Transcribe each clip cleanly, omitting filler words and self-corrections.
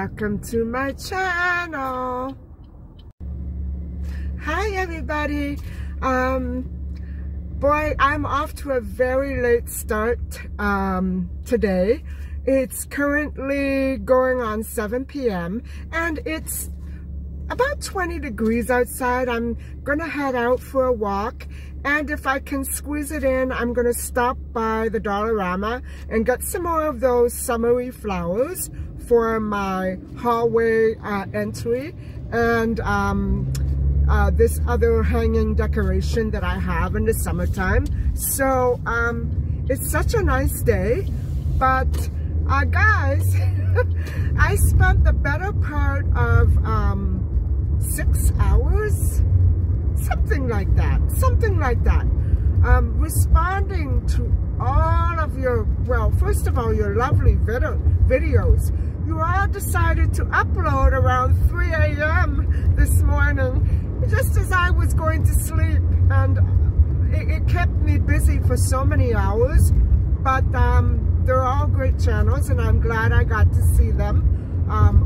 welcome to my channel. Hi everybody. Boy, I'm off to a very late start today. It's currently going on 7 p.m. and it's about 20 degrees outside. I'm gonna head out for a walk, and if I can squeeze it in, I'm gonna stop by the Dollarama and get some more of those summery flowers for my hallway entry, and this other hanging decoration that I have in the summertime. So it's such a nice day, but guys, I spent the better part of 6 hours, something like that, responding to all of your, well, first of all, your lovely videos. You all decided to upload around 3 a.m. this morning, just as I was going to sleep, and it kept me busy for so many hours, but they're all great channels, and I'm glad I got to see them.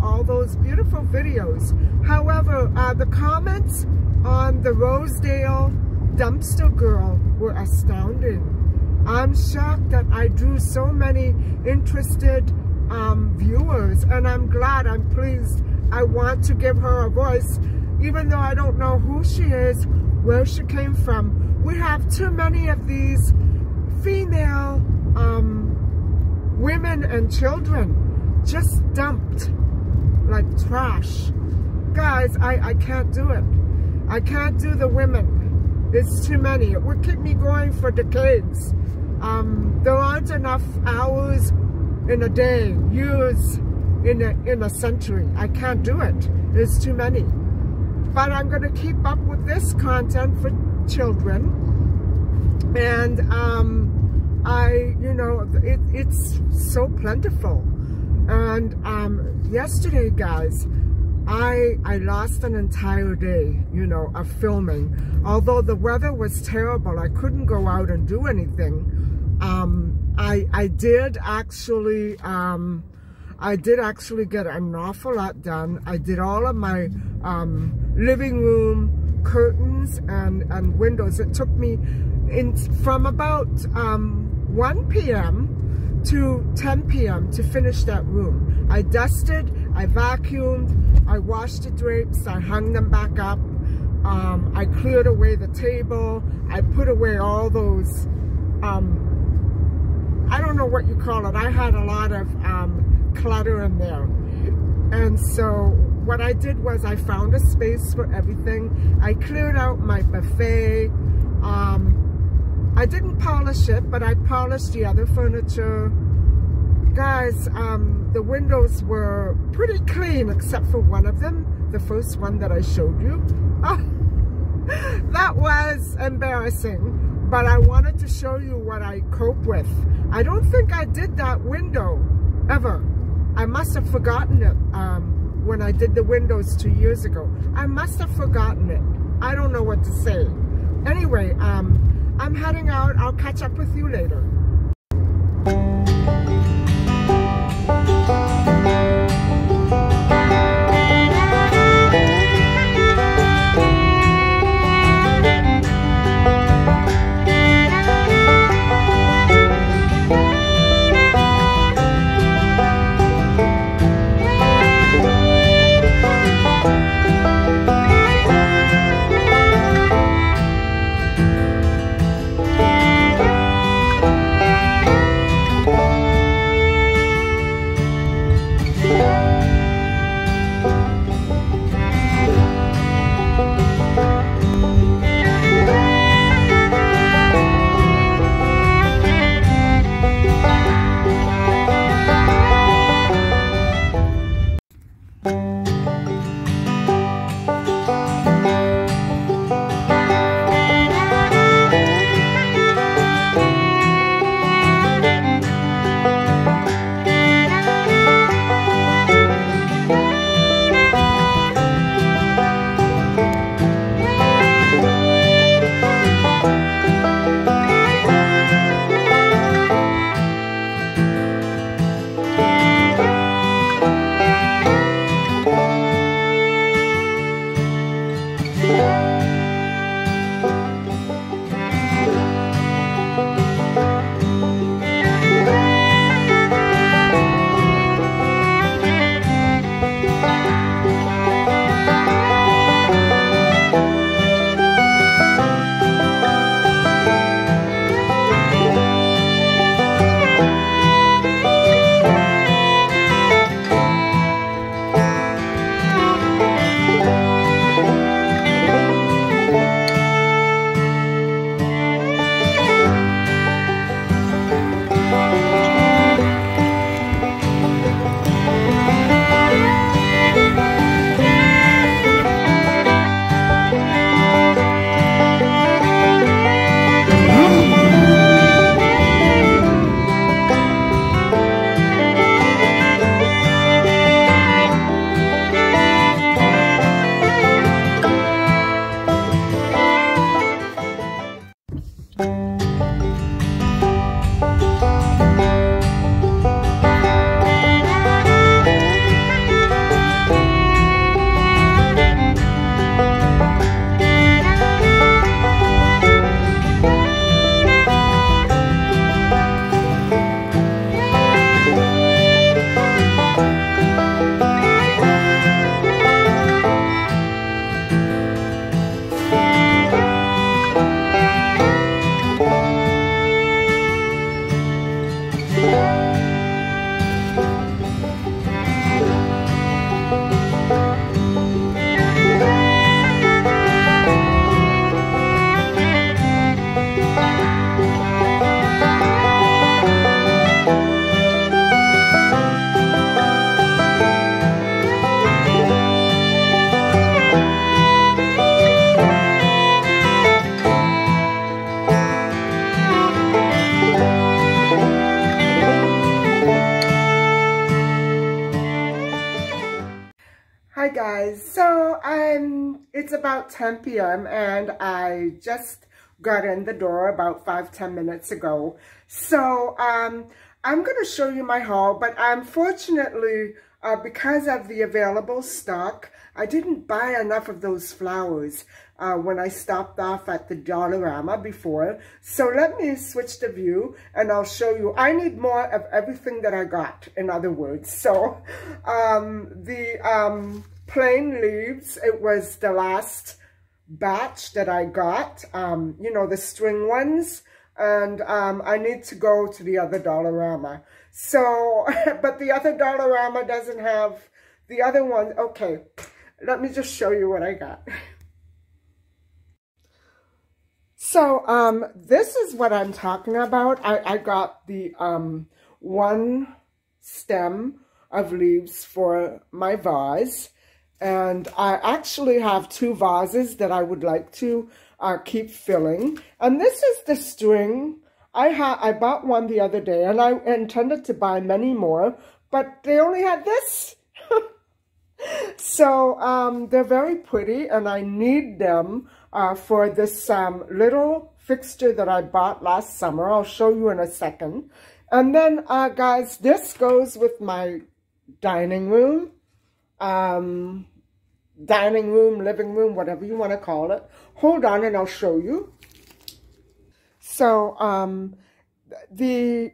All those beautiful videos. However, the comments on the Rosedale dumpster girl were astounding. I'm shocked that I drew so many interested viewers, and I'm glad, I'm pleased. I want to give her a voice, even though I don't know who she is, where she came from. We have too many of these female women and children just dumped like trash. Guys, I can't do it. I can't do the women. It's too many. It would keep me going for decades. There aren't enough hours in a day, years in a century. I can't do it. There's too many. But I'm going to keep up with this content for children. And you know, it's so plentiful. And yesterday, guys, I lost an entire day, you know, of filming. Although the weather was terrible, I couldn't go out and do anything. I did actually get an awful lot done. I did all of my living room curtains and windows. It took me from about 1 p.m. to 10 p.m. to finish that room. I dusted, I vacuumed, I washed the drapes, I hung them back up, I cleared away the table, I put away all those, I don't know what you call it. I had a lot of clutter in there. And so what I did was I found a space for everything. I cleared out my buffet. I didn't polish it, but I polished the other furniture. Guys, the windows were pretty clean except for one of them, the first one that I showed you. That was embarrassing, but I wanted to show you what I cope with. I don't think I did that window ever. I must have forgotten it when I did the windows 2 years ago. I must have forgotten it. I don't know what to say. Anyway, I'm heading out. I'll catch up with you later. it's about 10 p.m. and I just got in the door about 5-10 minutes ago. So I'm going to show you my haul, but unfortunately, because of the available stock, I didn't buy enough of those flowers when I stopped off at the Dollarama before. So let me switch the view and I'll show you. I need more of everything that I got, in other words. So the plain leaves, it was the last batch that I got, you know, the string ones. And I need to go to the other Dollarama. So, but the other Dollarama doesn't have the other one. Okay, let me just show you what I got. So, this is what I'm talking about. I got the one stem of leaves for my vase. And I actually have 2 vases that I would like to keep filling. And this is the string. I bought one the other day and I intended to buy many more, but they only had this. So they're very pretty and I need them for this little fixture that I bought last summer. I'll show you in a second. And then guys, this goes with my dining room. Dining room, living room, whatever you want to call it. Hold on and I'll show you. So, the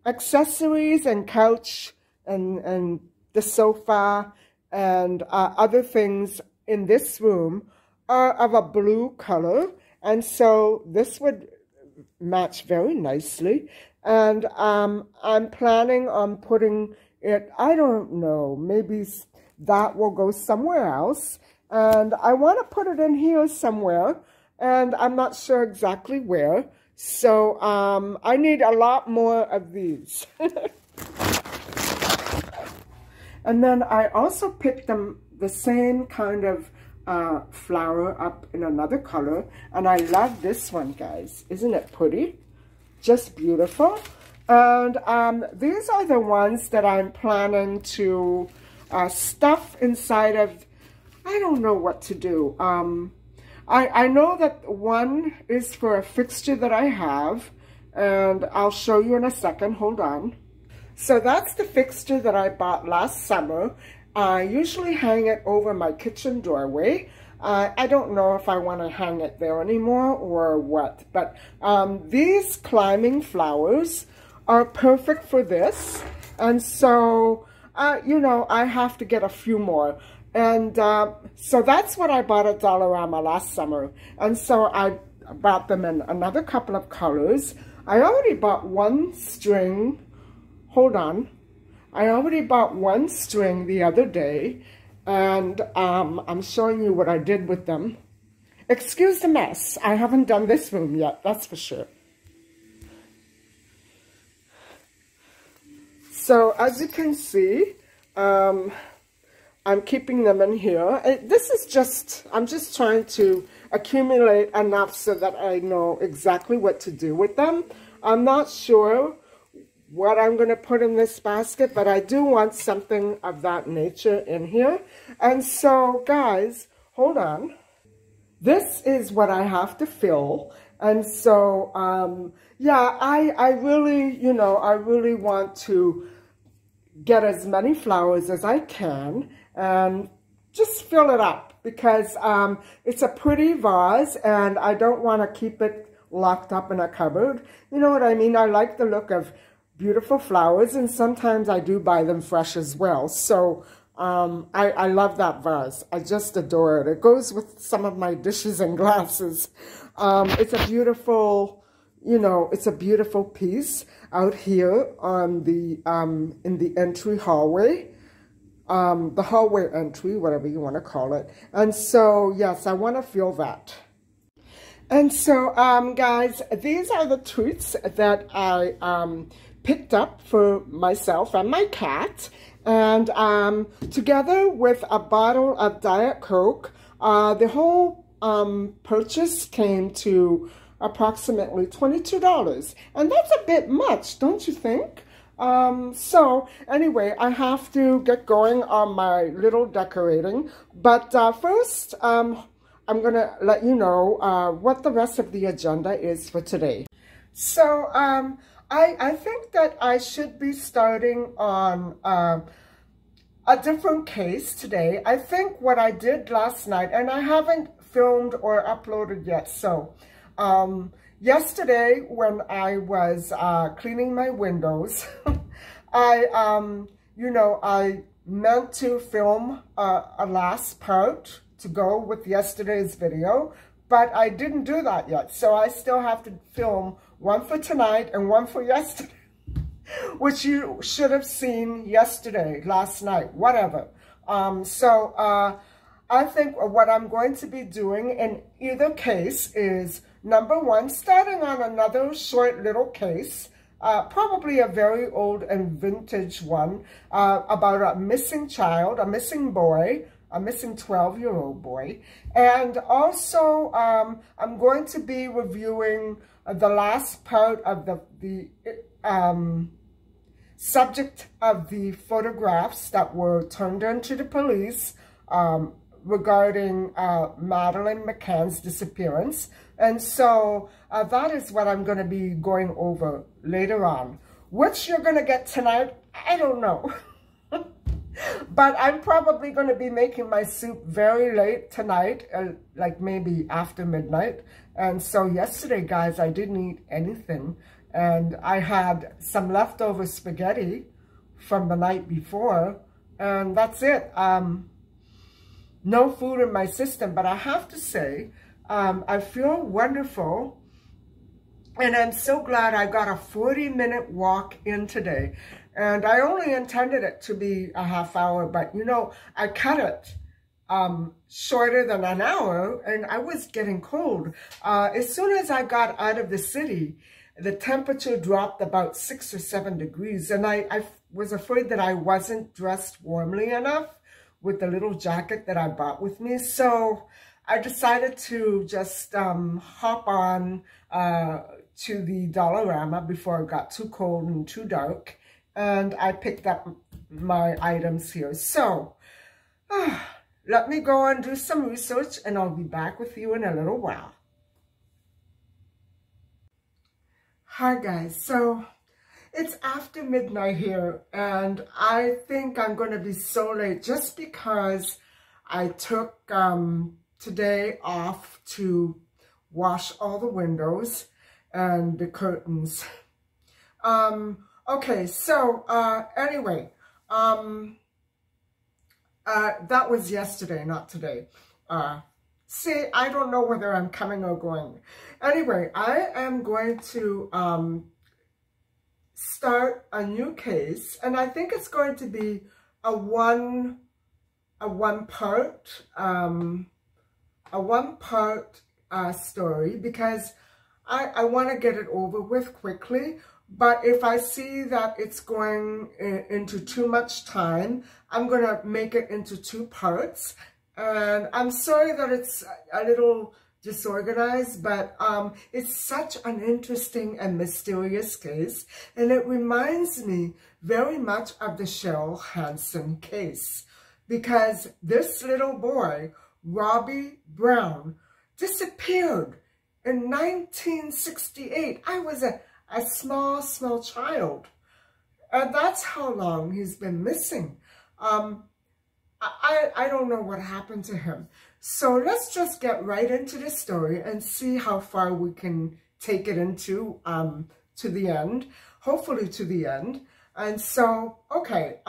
accessories and couch and the sofa and other things in this room are of a blue color. And so this would match very nicely. And I'm planning on putting it, I don't know, maybe that will go somewhere else. And I want to put it in here somewhere. And I'm not sure exactly where. So I need a lot more of these. And then I also picked them the same kind of flower up in another color. And I love this one, guys. Isn't it pretty? Just beautiful. And these are the ones that I'm planning to stuff inside of, I don't know what to do. I know that one is for a fixture that I have, and I'll show you in a second. Hold on. So that's the fixture that I bought last summer. I usually hang it over my kitchen doorway. I don't know if I want to hang it there anymore or what, but these climbing flowers are perfect for this. And so, you know, I have to get a few more. And so that's what I bought at Dollarama last summer. And so I bought them in another couple of colors. I already bought one string. Hold on. I already bought one string the other day. And I'm showing you what I did with them. Excuse the mess. I haven't done this room yet, that's for sure. So as you can see, I'm keeping them in here. This is just, I'm just trying to accumulate enough so that I know exactly what to do with them. I'm not sure what I'm going to put in this basket, but I do want something of that nature in here. And so, guys, hold on. This is what I have to fill. And so, yeah, I really, you know, I really want to get as many flowers as I can and just fill it up because it's a pretty vase and I don't want to keep it locked up in a cupboard. You know what I mean? I like the look of beautiful flowers and sometimes I do buy them fresh as well. So I love that vase. I just adore it. It goes with some of my dishes and glasses. It's a beautiful, you know, it's a beautiful piece out here on the in the entry hallway. The hallway entry, whatever you want to call it. And so, yes, I want to feel that. And so, guys, these are the treats that I picked up for myself and my cat. And together with a bottle of Diet Coke, the whole purchase came to approximately $22. And that's a bit much, don't you think? So anyway, I have to get going on my little decorating, but first, I'm gonna let you know what the rest of the agenda is for today. So I think that I should be starting on a different case today. I think what I did last night, and I haven't filmed or uploaded yet, so yesterday when I was cleaning my windows, I meant to film a last part to go with yesterday's video, but I didn't do that yet. So I still have to film one for tonight and one for yesterday, which you should have seen yesterday, last night, whatever. I think what I'm going to be doing in either case is, number one, starting on another short little case, probably a very old and vintage one, about a missing child, a missing boy, a missing 12-year-old boy. And also, I'm going to be reviewing the last part of the subject of the photographs that were turned in to the police regarding Madeleine McCann's disappearance. And so that is what I'm going to be going over later on. Which you're going to get tonight, I don't know. But I'm probably going to be making my soup very late tonight, like maybe after midnight. And so yesterday, guys, I didn't eat anything. And I had some leftover spaghetti from the night before. And that's it. No food in my system. But I have to say, I feel wonderful. And I'm so glad I got a 40-minute walk in today. And I only intended it to be a half hour, but you know, I cut it shorter than an hour, and I was getting cold. As soon as I got out of the city, the temperature dropped about 6 or 7 degrees, and I was afraid that I wasn't dressed warmly enough with the little jacket that I brought with me. So I decided to just hop on to the Dollarama before it got too cold and too dark. And I picked up my items here. So, let me go and do some research, and I'll be back with you in a little while. Hi guys, so it's after midnight here, and I think I'm going to be so late just because I took today off to wash all the windows and the curtains. Okay, so anyway, that was yesterday, not today. See, I don't know whether I'm coming or going. Anyway, I am going to start a new case, and I think it's going to be a one part story, because I want to get it over with quickly. But if I see that it's going into too much time, I'm going to make it into 2 parts. And I'm sorry that it's a little disorganized, but it's such an interesting and mysterious case. And it reminds me very much of the Cheryl Hansen case, because this little boy, Robbie Brown, disappeared in 1968. I was a small child, and that's how long he's been missing. I don't know what happened to him. So let's just get right into the story and see how far we can take it into to the end, hopefully to the end. And so, okay,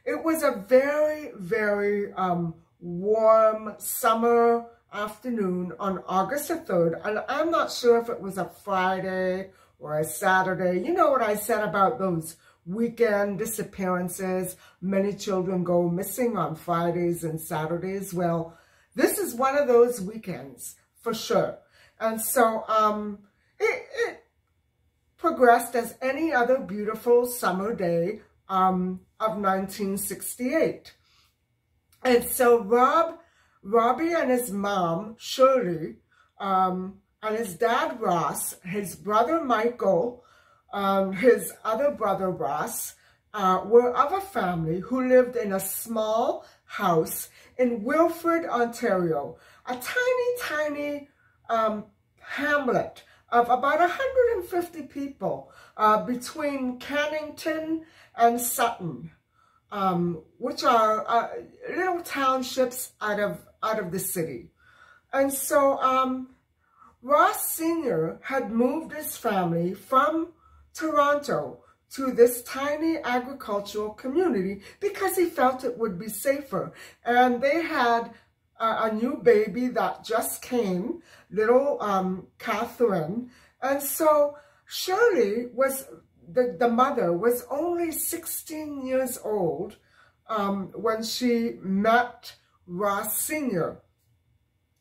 it was a very, very warm summer afternoon on August the 3rd, and I'm not sure if it was a Friday or a Saturday. You know what I said about those weekend disappearances? Many children go missing on Fridays and Saturdays. Well, this is one of those weekends for sure. And so it progressed as any other beautiful summer day of 1968. And so Robbie and his mom, Shirley, and his dad, Ross, his brother, Michael, his other brother, Ross, were of a family who lived in a small house in Wilfrid, Ontario, a tiny hamlet of about 150 people between Cannington and Sutton, which are little townships out of the city. And so Ross Sr. had moved his family from Toronto to this tiny agricultural community because he felt it would be safer. And they had a new baby that just came, little Catherine. And so Shirley was, the mother was only 16 years old when she met Ross Sr.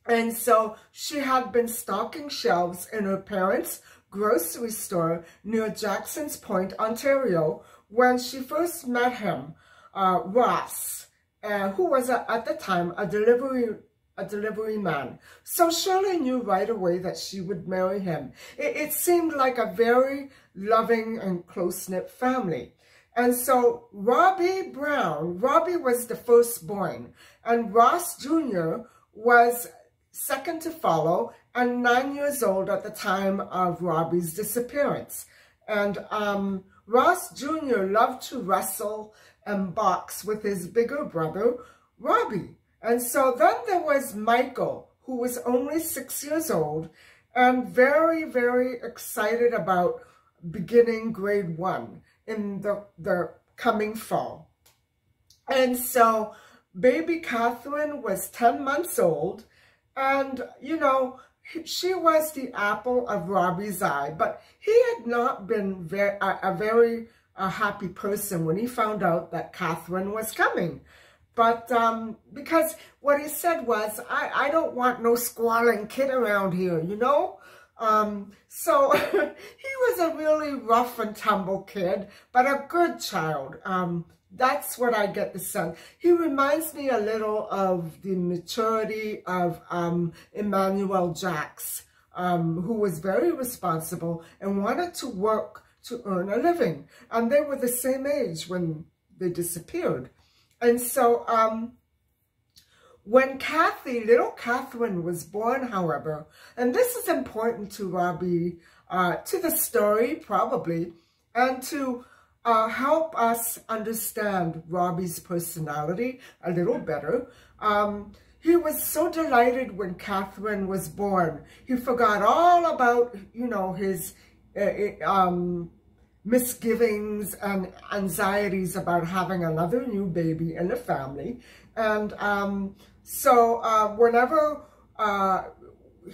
And so she had been stocking shelves in her parents' grocery store near Jackson's Point, Ontario, when she first met him, Ross, who was at the time a delivery man. So Shirley knew right away that she would marry him. It seemed like a very loving and close-knit family. And so Robbie was the firstborn, and Ross Jr. was second to follow, and 9 years old at the time of Robbie's disappearance. And Ross Jr. loved to wrestle and box with his bigger brother, Robbie. And so then there was Michael, who was only 6 years old and very, very excited about beginning grade 1 in the coming fall. And so baby Catherine was 10 months old, and, you know, she was the apple of Robbie's eye, but he had not been a very happy person when he found out that Catherine was coming. But because what he said was, I don't want no squalling kid around here, you know? So he was a really rough and tumble kid, but a good child. That's what I get the sense. He reminds me a little of the maturity of Emmanuel Jacks, who was very responsible and wanted to work to earn a living. And they were the same age when they disappeared. And so when little Catherine was born, however, and this is important to Robbie, to the story probably, and to help us understand Robbie's personality a little better. He was so delighted when Catherine was born. He forgot all about, you know, his misgivings and anxieties about having another new baby in the family. And so whenever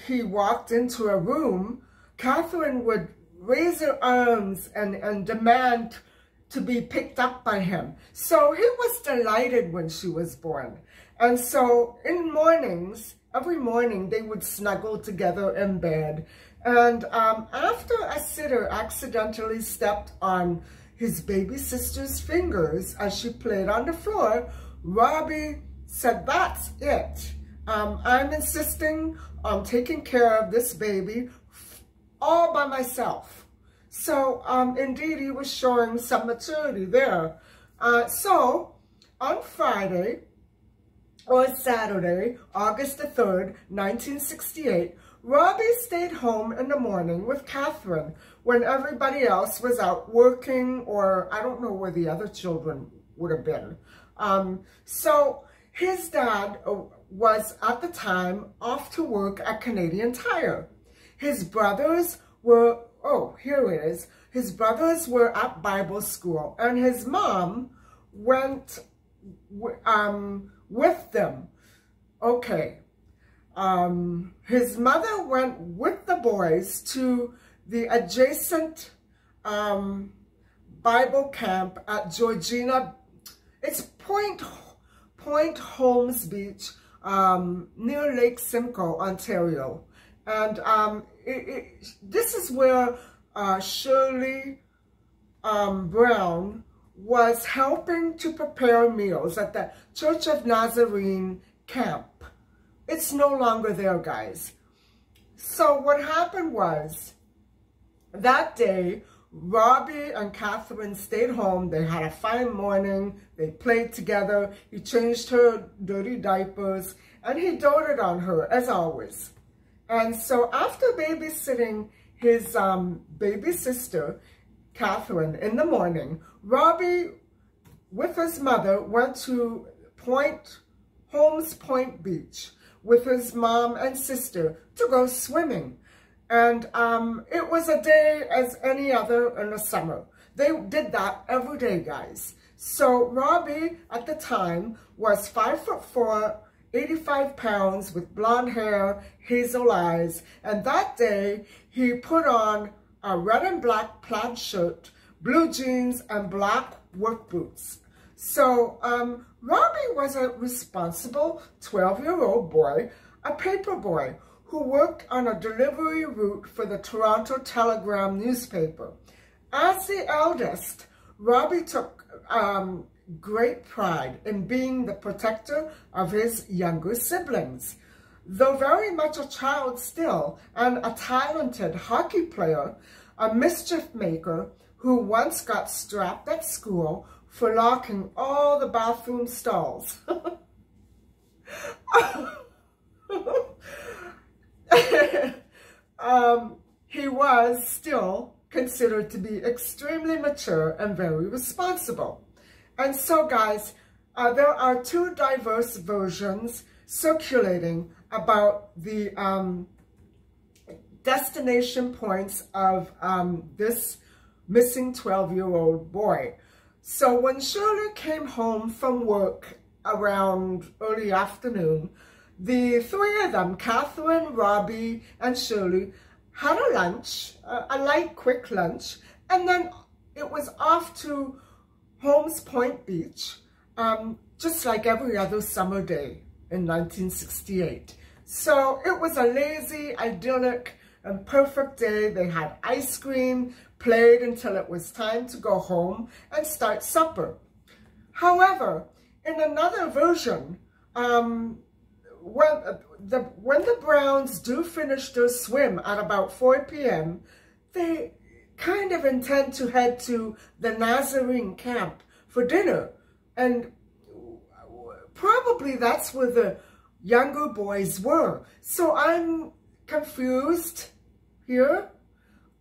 he walked into a room, Catherine would raise her arms and demand to be picked up by him. So he was delighted when she was born. And so in mornings, every morning, they would snuggle together in bed. And after a sitter accidentally stepped on his baby sister's fingers as she played on the floor, Robbie said, "That's it. I'm insisting on taking care of this baby all by myself." So, indeed, he was showing some maturity there. So, on Friday or Saturday, August the 3rd, 1968, Robbie stayed home in the morning with Catherine when everybody else was out working, or I don't know where the other children would have been. So, his dad was, at the time, off to work at Canadian Tire. His brothers were, oh, here it is. His brothers were at Bible school, and his mom went with them. Okay. His mother went with the boys to the adjacent Bible camp at Georgina. It's Point Holmes Beach, near Lake Simcoe, Ontario. And this is where Shirley Brown was helping to prepare meals at the Church of Nazarene Camp. It's no longer there, guys. So what happened was, that day, Robbie and Catherine stayed home. They had a fine morning. They played together. He changed her dirty diapers, and he doted on her, as always. And so after babysitting his baby sister, Catherine, in the morning, Robbie, with his mother, went to Holmes Point Beach with his mom and sister to go swimming. And it was a day as any other in the summer. They did that every day, guys. So Robbie, at the time, was 5'4", 85 pounds, with blonde hair, hazel eyes. And that day, he put on a red and black plaid shirt, blue jeans, and black work boots. So Robbie was a responsible 12-year-old boy, a paper boy, who worked on a delivery route for the Toronto Telegram newspaper. As the eldest, Robbie took great pride in being the protector of his younger siblings. Though very much a child still, and a talented hockey player, a mischief maker who once got strapped at school for locking all the bathroom stalls. He was still considered to be extremely mature and very responsible. And so, guys, there are two diverse versions circulating about the destination points of this missing 12-year-old boy. So when Shirley came home from work around early afternoon, the three of them, Catherine, Robbie, and Shirley, had a lunch, a light, quick lunch, and then it was off to Holmes Point Beach, just like every other summer day in 1968. So it was a lazy, idyllic, and perfect day. They had ice cream, played until it was time to go home and start supper. However, in another version, when the Browns do finish their swim at about 4 p.m., they kind of intend to head to the Nazarene Camp for dinner. And probably that's where the younger boys were. So I'm confused here.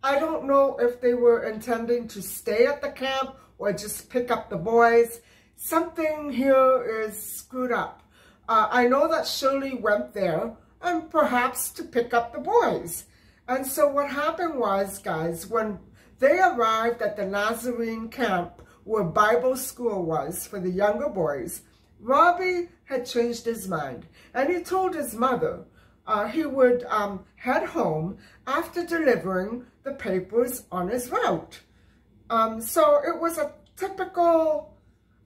I don't know if they were intending to stay at the camp or just pick up the boys. Something here is screwed up. I know that Shirley went there and perhaps to pick up the boys. And so what happened was, guys, when they arrived at the Nazarene Camp where Bible school was for the younger boys, Robbie had changed his mind, and he told his mother he would head home after delivering the papers on his route. So it was a typical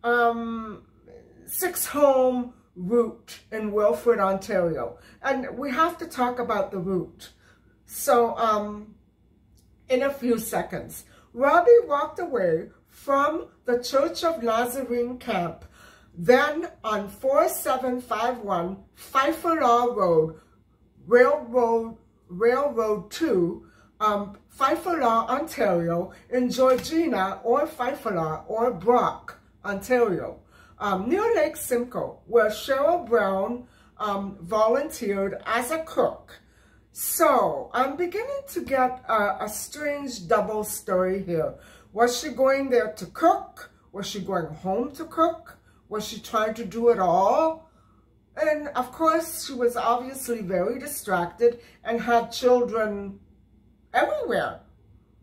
6-home route in Wilfrid, Ontario. And we have to talk about the route. So in a few seconds, Robbie walked away from the Church of Nazarene Camp, then on 4751 Pefferlaw Rd, Railroad 2, Pefferlaw, Ontario, in Georgina or Pefferlaw or Brock, Ontario, near Lake Simcoe, where Cheryl Brown volunteered as a cook. So I'm beginning to get a strange double story here. Was she going there to cook? Was she going home to cook? Was she trying to do it all? And of course, she was obviously very distracted and had children everywhere.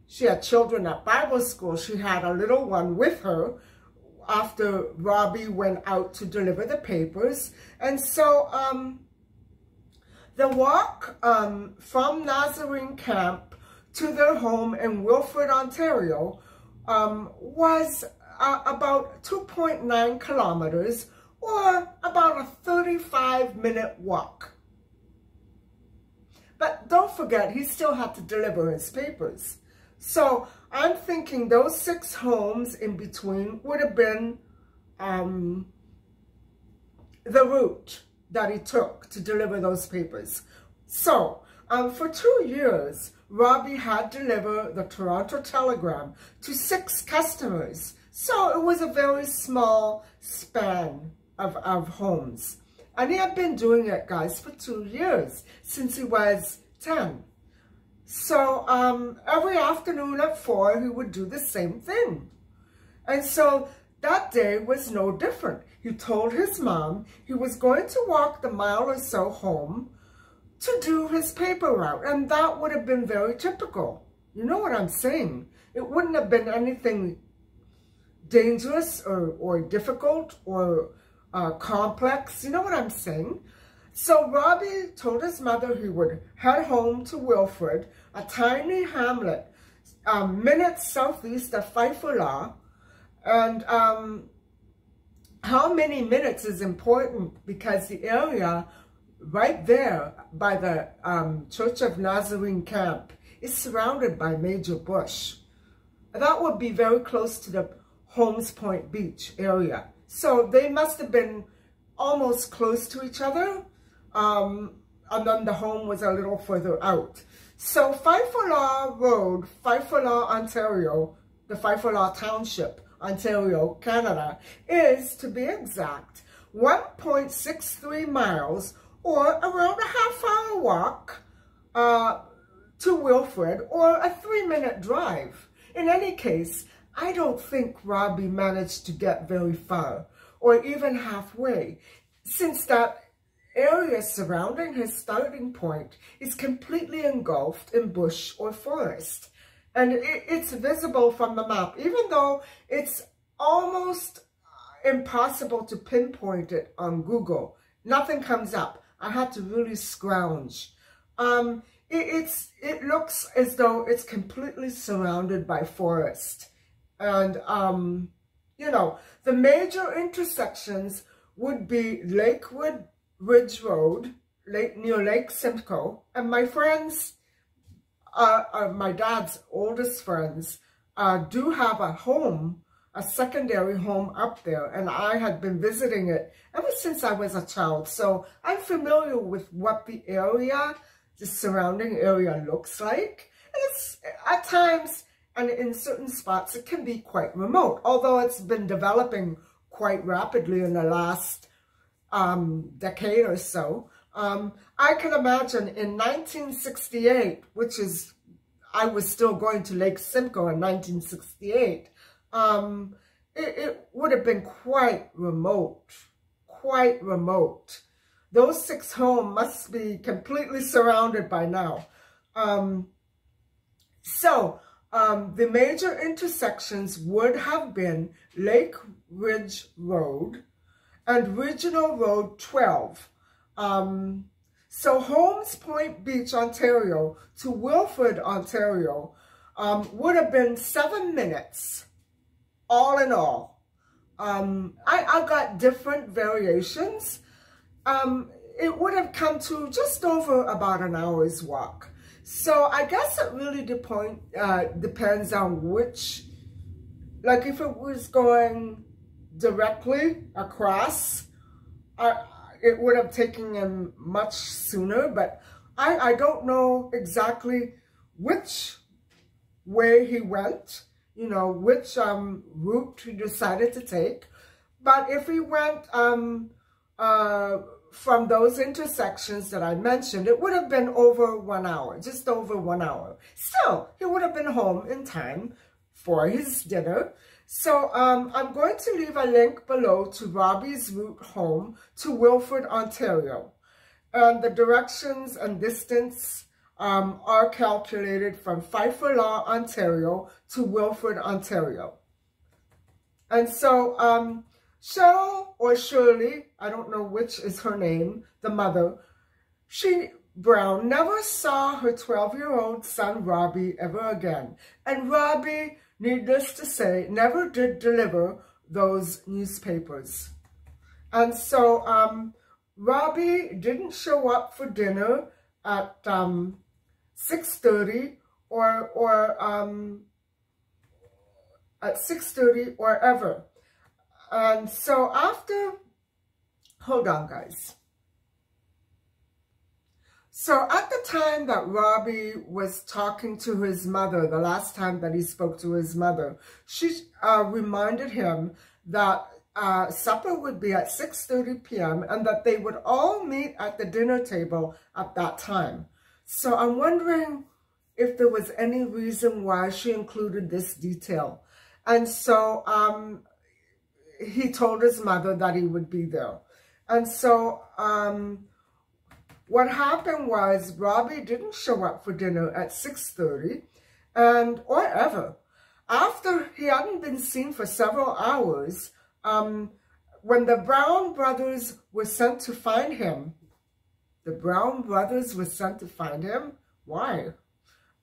She had children at Bible school. She had a little one with her after Robbie went out to deliver the papers. And so the walk from Nazarene Camp to their home in Wilfrid, Ontario was about 2.9 kilometers, or about a 35-minute walk. But don't forget, he still had to deliver his papers. So I'm thinking those 6 homes in between would have been the route that he took to deliver those papers. So For 2 years, Robbie had delivered the Toronto Telegram to 6 customers. So it was a very small span of homes. And he had been doing it, guys, for 2 years, since he was 10. So every afternoon at 4, he would do the same thing. And so that day was no different. He told his mom he was going to walk the mile or so home to do his paper route. And that would have been very typical. You know what I'm saying? It wouldn't have been anything dangerous or difficult or complex. You know what I'm saying? So Robbie told his mother he would head home to Wilfrid, a tiny hamlet, minutes southeast of Pefferlaw. And how many minutes is important because the area right there by the Church of Nazarene Camp is surrounded by major bush. That would be very close to the Holmes Point Beach area. So they must have been almost close to each other. And then the home was a little further out. So Pefferlaw Rd, Pefferlaw, Ontario, the Pefferlaw Township, Ontario, Canada, is, to be exact, 1.63 miles or around a half-hour walk to Wilfrid, or a 3-minute drive. In any case, I don't think Robbie managed to get very far, or even halfway, since that area surrounding his starting point is completely engulfed in bush or forest. And it's visible from the map, even though it's almost impossible to pinpoint it on Google. Nothing comes up. I had to really scrounge. It looks as though it's completely surrounded by forest. And, you know, the major intersections would be Lakewood Ridge Road, near Lake Simcoe, and my friends, my dad's oldest friends, do have a home, a secondary home up there, and I had been visiting it ever since I was a child. So I'm familiar with what the area, the surrounding area looks like. And it's, at times, and in certain spots, it can be quite remote, although it's been developing quite rapidly in the last decade or so. I can imagine in 1968, which is, I was still going to Lake Simcoe in 1968, it would have been quite remote, quite remote. Those 6 homes must be completely surrounded by now. The major intersections would have been Lake Ridge Road and Regional Road 12. So Holmes Point Beach, Ontario to Wilfrid, Ontario would have been 7 minutes, all in all. I got different variations. It would have come to just over about an hour's walk. So I guess it really depends on which, like if it was going directly across, it would have taken him much sooner, but I don't know exactly which way he went, you know, which route he decided to take. But if he went from those intersections that I mentioned, it would have been over 1 hour, just over 1 hour. Still, he would have been home in time for his dinner. So I'm going to leave a link below to Robbie's route home to Wilfrid, Ontario. And the directions and distance are calculated from Pefferlaw, Ontario to Wilfrid, Ontario. And so Cheryl or Shirley, I don't know which is her name, the mother, Brown never saw her 12-year-old son Robbie ever again. And Robbie, needless to say, never did deliver those newspapers. And so Robbie didn't show up for dinner at 6:30 or at 6:30 or ever. And so after, hold on guys. So at the time that Robbie was talking to his mother, the last time that he spoke to his mother, she reminded him that supper would be at 6:30 p.m. and that they would all meet at the dinner table at that time. So I'm wondering if there was any reason why she included this detail. And so he told his mother that he would be there. And so what happened was Robbie didn't show up for dinner at 6:30 or ever. After he hadn't been seen for several hours, when the Brown brothers were sent to find him, why?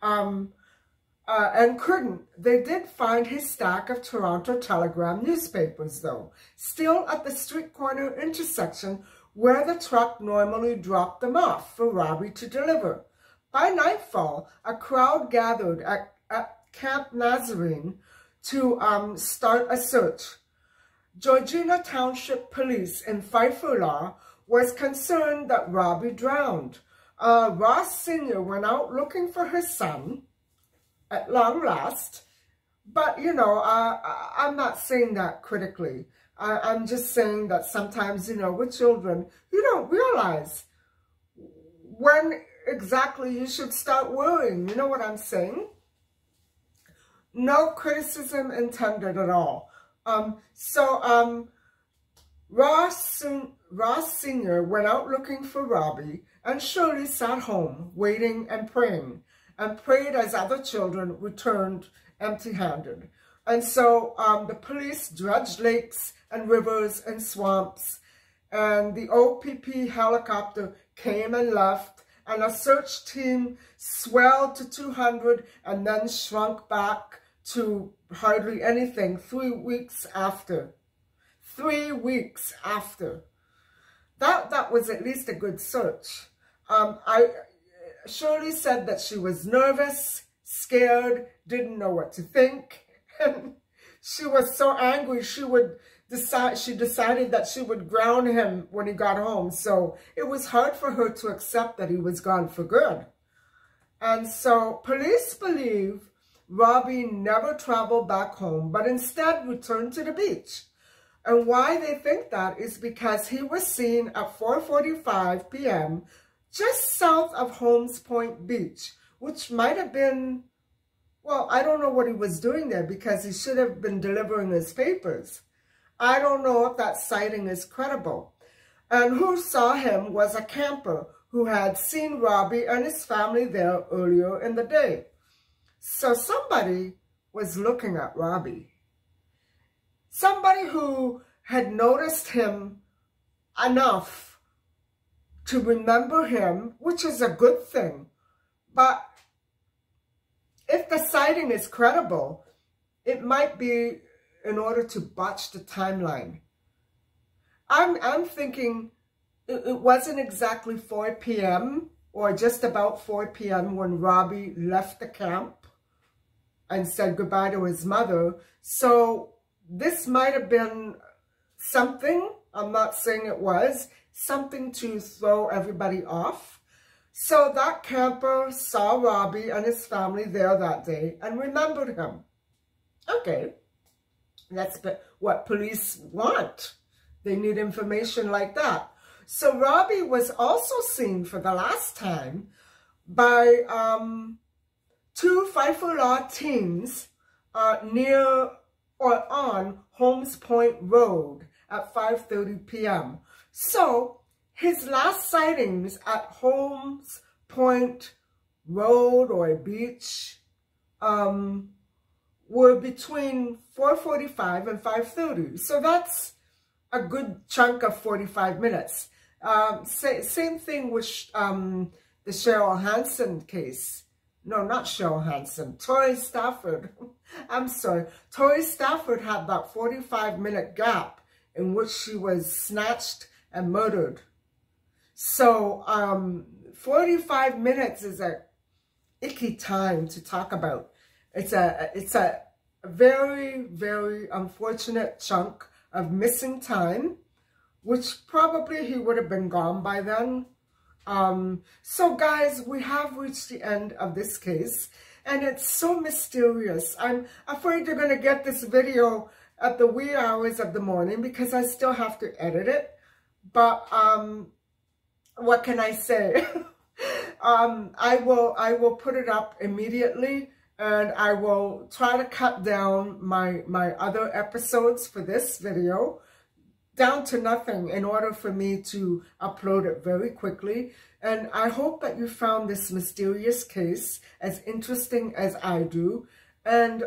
And couldn't. They did find his stack of Toronto Telegram newspapers, though, still at the street corner intersection where the truck normally dropped them off for Robbie to deliver. By nightfall, a crowd gathered at Camp Nazarene to start a search. Georgina Township Police in Pefferlaw was concerned that Robbie drowned. Ross Sr. went out looking for his son at long last, but you know, I'm not saying that critically. I'm just saying that sometimes, you know, with children, you don't realize when exactly you should start worrying. You know what I'm saying? No criticism intended at all. Ross Sr. went out looking for Robbie, and Shirley sat home waiting and prayed as other children returned empty-handed. And so the police dredged lakes and rivers and swamps, and the OPP helicopter came and left, and a search team swelled to 200 and then shrunk back to hardly anything 3 weeks after. 3 weeks after. That was at least a good search. Shirley said that she was nervous, scared, didn't know what to think. And she was so angry she decided that she would ground him when he got home. So it was hard for her to accept that he was gone for good. And so police believe Robbie never traveled back home, but instead returned to the beach. And why they think that is because he was seen at 4:45 p.m. just south of Holmes Point Beach, which might have been, well, I don't know what he was doing there because he should have been delivering his papers. I don't know if that sighting is credible. And who saw him was a camper who had seen Robbie and his family there earlier in the day. So somebody was looking at Robbie. Somebody who had noticed him enough to remember him, which is a good thing. But if the sighting is credible, it might be in order to botch the timeline. I'm thinking it wasn't exactly 4 p.m. or just about 4 p.m. when Robbie left the camp and said goodbye to his mother. So this might have been something, I'm not saying it was, something to throw everybody off. So that camper saw Robbie and his family there that day and remembered him. Okay, that's what police want. They need information like that. So Robbie was also seen for the last time by 2 Pefferlaw teens near or on Holmes Point Road at 5:30 p.m. So his last sightings at Holmes Point Road or beach were between 4:45 and 5:30. So that's a good chunk of 45 minutes. Same thing with the Cheryl Hansen case. No, not Cheryl Hansen. Tori Stafford. I'm sorry. Tori Stafford had that 45-minute gap in which she was snatched and murdered. So 45 minutes is a icky time to talk about. It's a very, very unfortunate chunk of missing time, which probably he would have been gone by then So guys, we have reached the end of this case, and it's so mysterious. I'm afraid you're going to get this video at the wee hours of the morning because I still have to edit it. But what can I say? I will put it up immediately, and I will try to cut down my other episodes for this video down to nothing in order for me to upload it very quickly. And I hope that you found this mysterious case as interesting as I do. And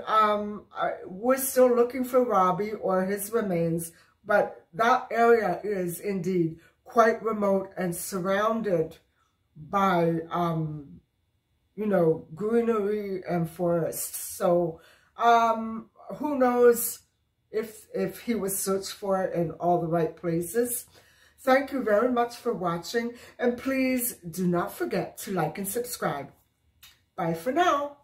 we're still looking for Robbie or his remains, but that area is indeed quite remote and surrounded by, you know, greenery and forests. So who knows if he was searched for in all the right places. Thank you very much for watching, and please do not forget to like and subscribe. Bye for now.